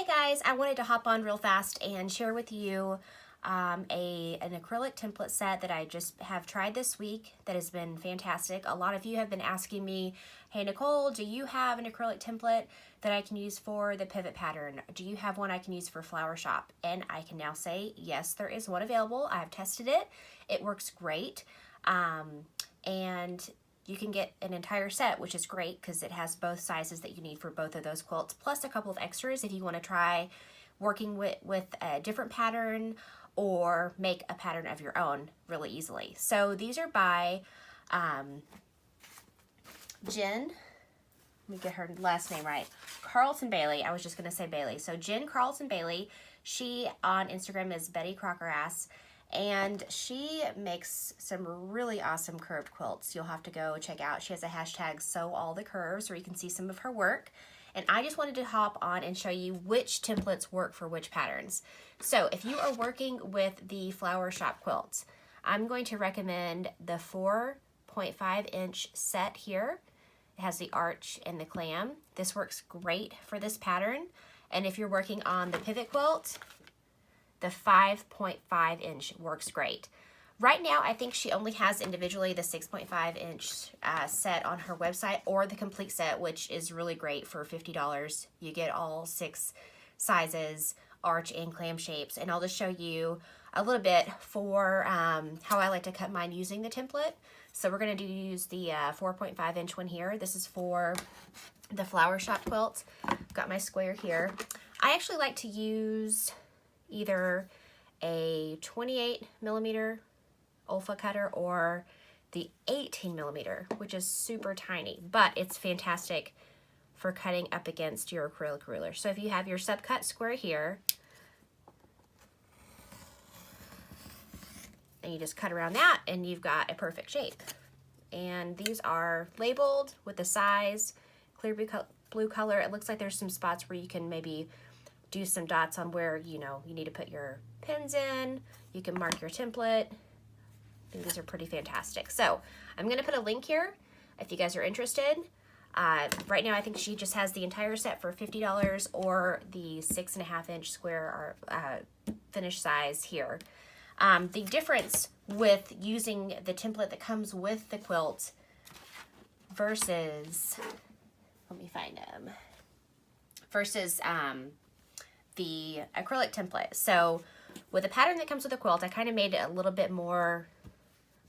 guys, I wanted to hop on real fast and share with you an acrylic template set that I just have tried this week that has been fantastic. A lot of you have been asking me, hey Nicole, do you have an acrylic template that I can use for the pivot pattern? Do you have one I can use for Flower Shop? And I can now say, yes, there is one available. I have tested it. It works great. And you can get an entire set, which is great because it has both sizes that you need for both of those quilts, plus a couple of extras if you want to try working with a different pattern or make a pattern of your own really easily. So these are by Jen, let me get her last name right, Carlton Bailly. I was just going to say Bailey. So Jen Carlton Bailly, she on Instagram is bettycrockerass. And she makes some really awesome curved quilts. You'll have to go check out. She has a hashtag sew all the curves where you can see some of her work. And I just wanted to hop on and show you which templates work for which patterns. So if you are working with the Flower Shop quilts, I'm going to recommend the 4.5 inch set here. It has the arch and the clam. This works great for this pattern. And if you're working on the pivot quilt, the 5.5 inch works great. Right now, I think she only has individually the 6.5 inch set on her website, or the complete set, which is really great for $50. You get all 6 sizes, arch and clam shapes. And I'll just show you a little bit for how I like to cut mine using the template. So we're gonna use the 4.5 inch one here. This is for the Flower Shop quilt. Got my square here. I actually like to use either a 28 millimeter Olfa cutter or the 18 millimeter, which is super tiny, but it's fantastic for cutting up against your acrylic ruler. So if you have your subcut square here, and you just cut around that, and you've got a perfect shape. And these are labeled with the size, clear blue color. It looks like there's some spots where you can maybe do some dots on where you need to put your pins in. You can mark your template. I think these are pretty fantastic. So I'm gonna put a link here if you guys are interested. Right now I think she just has the entire set for $50 or the 6.5 inch square or finished size here. The difference with using the template that comes with the quilt versus, let me find them, versus the acrylic template. So with the pattern that comes with the quilt, I kind of made it a little bit more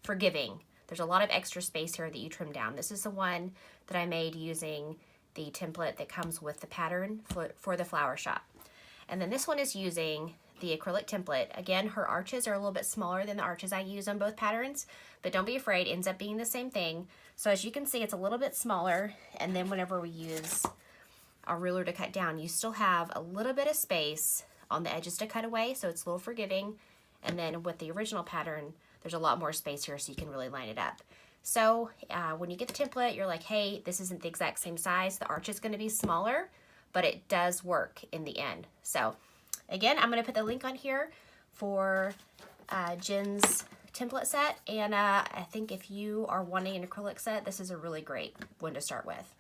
forgiving. There's a lot of extra space here that you trim down. This is the one that I made using the template that comes with the pattern for the Flower Shop. And then this one is using the acrylic template. Again, her arches are a little bit smaller than the arches I use on both patterns, but don't be afraid, it ends up being the same thing. So as you can see, it's a little bit smaller, and then whenever we use our ruler to cut down, you still have a little bit of space on the edges to cut away, so it's a little forgiving. And then with the original pattern, there's a lot more space here, so you can really line it up. So when you get the template, you're like, hey, this isn't the exact same size. The arch is going to be smaller, but it does work in the end. So again, I'm going to put the link on here for Jen's template set. And I think if you are wanting an acrylic set, this is a really great one to start with.